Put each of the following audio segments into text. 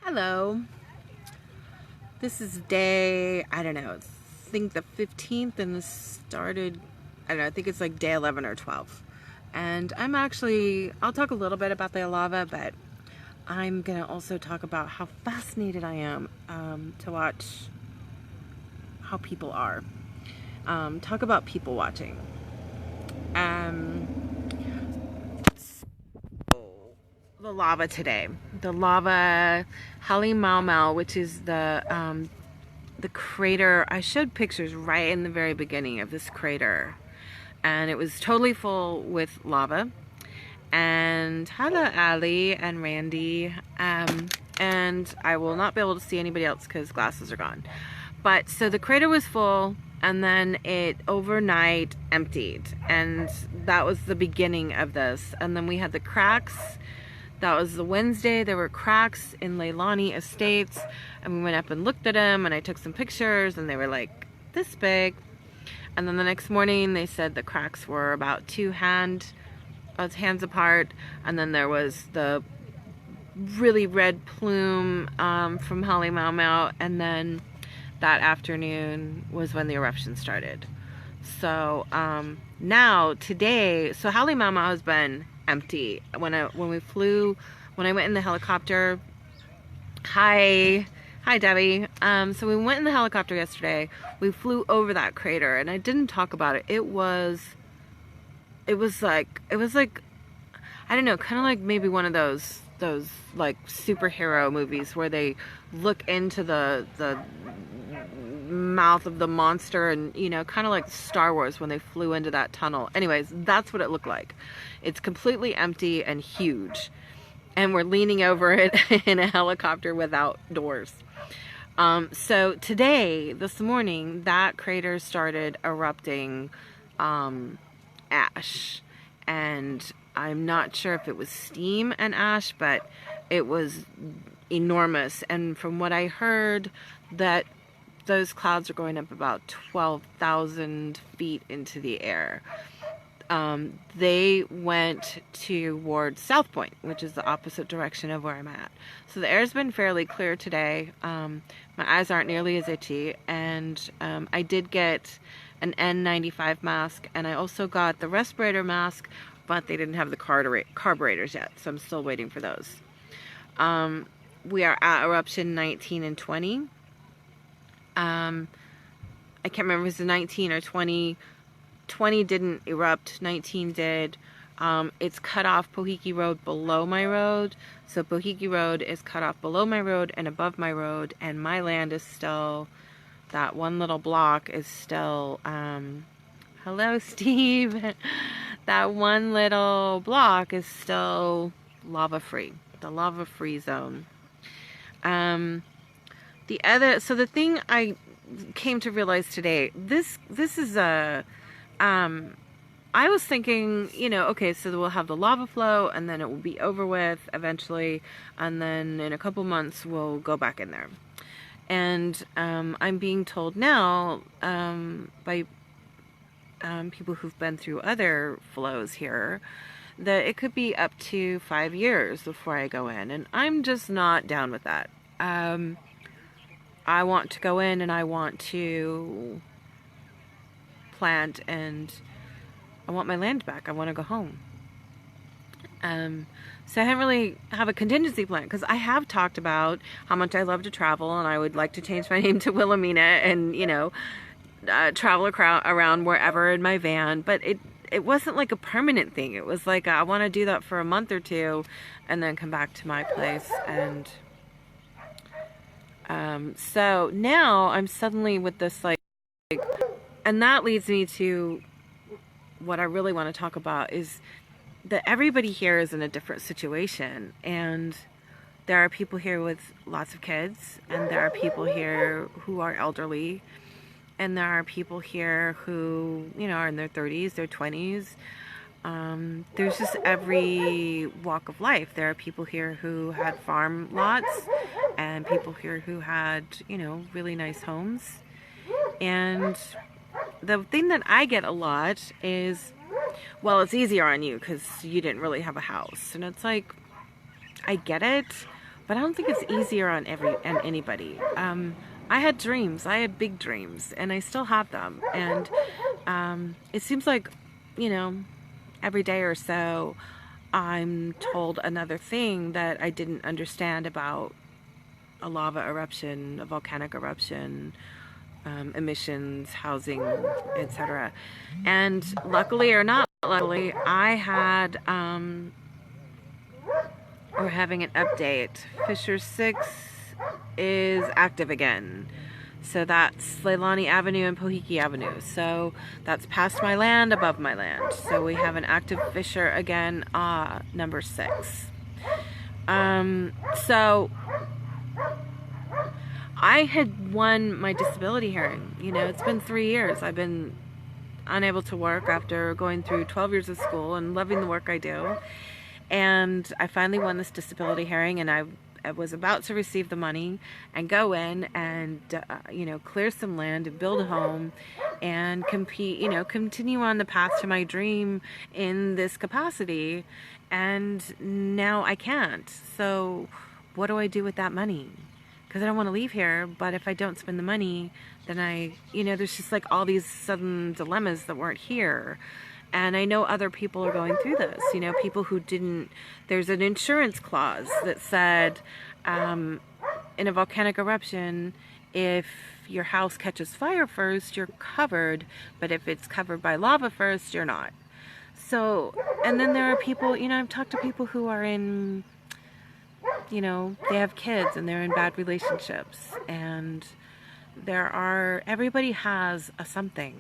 Hello. This is day, I don't know, I think the 15th, and this started, I don't know, I think it's like day 11 or 12. And I'll talk a little bit about the lava, but I'm going to also talk about how fascinated I am to watch how people are. Talk about people watching. The lava today. The lava Hale Mau Mau, which is the crater. I showed pictures right in the very beginning of this crater, and it was totally full with lava. And hello, Ali and Randy. And I will not be able to see anybody else because glasses are gone. But so the crater was full, and then it overnight emptied, and that was the beginning of this. And then we had the cracks. That was the Wednesday. There were cracks in Leilani Estates, and we went up and looked at them, and I took some pictures, and they were like this big. And then the next morning they said the cracks were about two hands apart, and then there was the really red plume from Hale Mau Mau, and then that afternoon was when the eruption started. So now today, so Hale Mau Mau has been empty. When I went in the helicopter, hi Debbie. So we went in the helicopter yesterday. We flew over that crater, and I didn't talk about it. It was like I don't know, kind of like maybe one of those like superhero movies where they look into the mouth of the monster, and you know, kind of like Star Wars when they flew into that tunnel. Anyways, that's what it looked like. It's completely empty and huge, and we're leaning over it in a helicopter without doors. So today, this morning, that crater started erupting ash, and I'm not sure if it was steam and ash, but it was enormous. And from what I heard, that those clouds are going up about 12,000 feet into the air. They went toward South Point, which is the opposite direction of where I'm at. So the air's been fairly clear today. My eyes aren't nearly as itchy, and I did get an N95 mask, and I also got the respirator mask, but they didn't have the carburetors yet, so I'm still waiting for those. We are at eruption 19 and 20. I can't remember if it was 19 or 20. 20 didn't erupt, 19 did. It's cut off Pohiki Road below my road. So Pohiki Road is cut off below my road and above my road, and my land is still, that one little block is still, hello Steve. That one little block is still lava free, the lava free zone. So the thing I came to realize today, this is a, I was thinking, you know, okay, so we'll have the lava flow, and then it will be over with eventually, and then in a couple months we'll go back in there. And I'm being told now by people who've been through other flows here that it could be up to 5 years before I go in, and I'm just not down with that. I want to go in, and I want to plant, and I want my land back. I want to go home. So I didn't really have a contingency plan, because I have talked about how much I love to travel, and I would like to change my name to Wilhelmina and, you know, travel around wherever in my van, but it wasn't like a permanent thing. It was like I want to do that for a month or two and then come back to my place. And so now I'm suddenly with this like, and that leads me to what I really want to talk about, is that everybody here is in a different situation, and there are people here with lots of kids, and there are people here who are elderly, and there are people here who, you know, are in their 30s, their 20s. There's just every walk of life. There are people here who had farm lots, and people here who had, you know, really nice homes. And the thing that I get a lot is, well, it's easier on you because you didn't really have a house. And it's like, I get it, but I don't think it's easier on anybody. I had dreams. I had big dreams, and I still have them. And it seems like, you know, every day or so, I'm told another thing that I didn't understand about a lava eruption, a volcanic eruption, emissions, housing, etc. And luckily or not luckily, I had, we're having an update. Fissure 6 is active again. So that's Leilani Avenue and Pohiki Avenue. So that's past my land, above my land. So we have an active fissure again, number 6. So I had won my disability hearing. You know, it's been 3 years. I've been unable to work after going through 12 years of school and loving the work I do. And I finally won this disability hearing, and I was about to receive the money and go in and, you know, clear some land and build a home and compete, you know, continue on the path to my dream in this capacity. And now I can't. So what do I do with that money? Because I don't want to leave here, but if I don't spend the money, then you know, there's just like all these sudden dilemmas that weren't here. And I know other people are going through this, you know, people who didn't, there's an insurance clause that said, in a volcanic eruption, if your house catches fire first, you're covered, but if it's covered by lava first, you're not. So, and then there are people, you know, I've talked to people who are in, you know, they have kids and they're in bad relationships, and everybody has a something,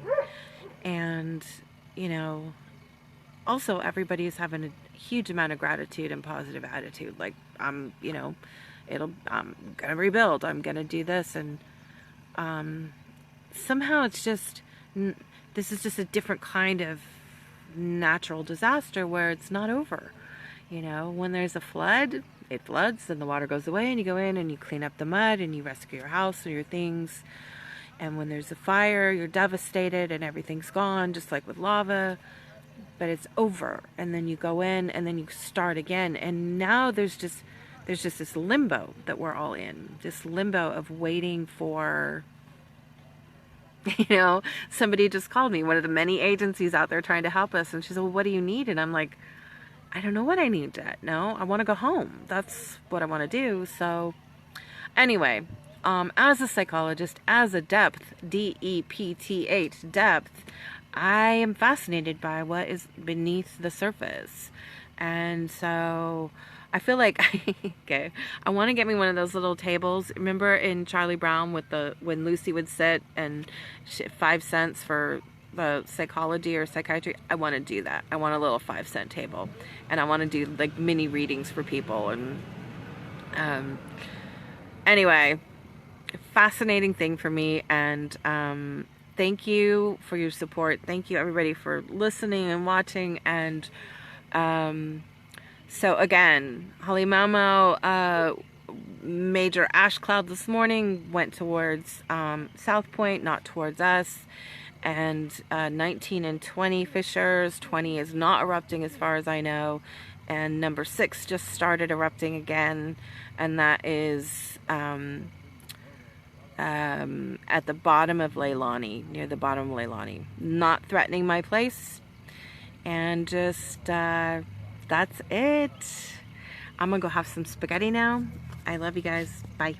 and, you know, also everybody is having a huge amount of gratitude and positive attitude, like, you know, I'm gonna rebuild, I'm gonna do this, and somehow it's just, this is just a different kind of natural disaster where it's not over. You know, when there's a flood, it floods, and the water goes away, and you go in and you clean up the mud and you rescue your house or your things. And when there's a fire, you're devastated and everything's gone, just like with lava, but it's over. And then you go in and then you start again. And now there's just this limbo that we're all in, this limbo of waiting for, you know, somebody just called me, one of the many agencies out there trying to help us, and she said, well, what do you need? And I'm like, I don't know what I need yet. No, I want to go home. That's what I want to do. So anyway, as a psychologist, as a depth, D-E-P-T-H, depth, I am fascinated by what is beneath the surface. And so I feel like, okay, I want to get me one of those little tables. Remember in Charlie Brown with when Lucy would sit and 5 cents for the psychology or psychiatry? I want to do that. I want a little 5-cent table, and I want to do like mini readings for people. And anyway, fascinating thing for me. And thank you for your support. Thank you everybody for listening and watching. And so again, Halemaumau, major ash cloud this morning, went towards South Point, not towards us. And 19 and 20 fissures. 20 is not erupting as far as I know. And number 6 just started erupting again. And that is at the bottom of Leilani, near the bottom of Leilani. Not threatening my place. And just, that's it. I'm gonna go have some spaghetti now. I love you guys. Bye.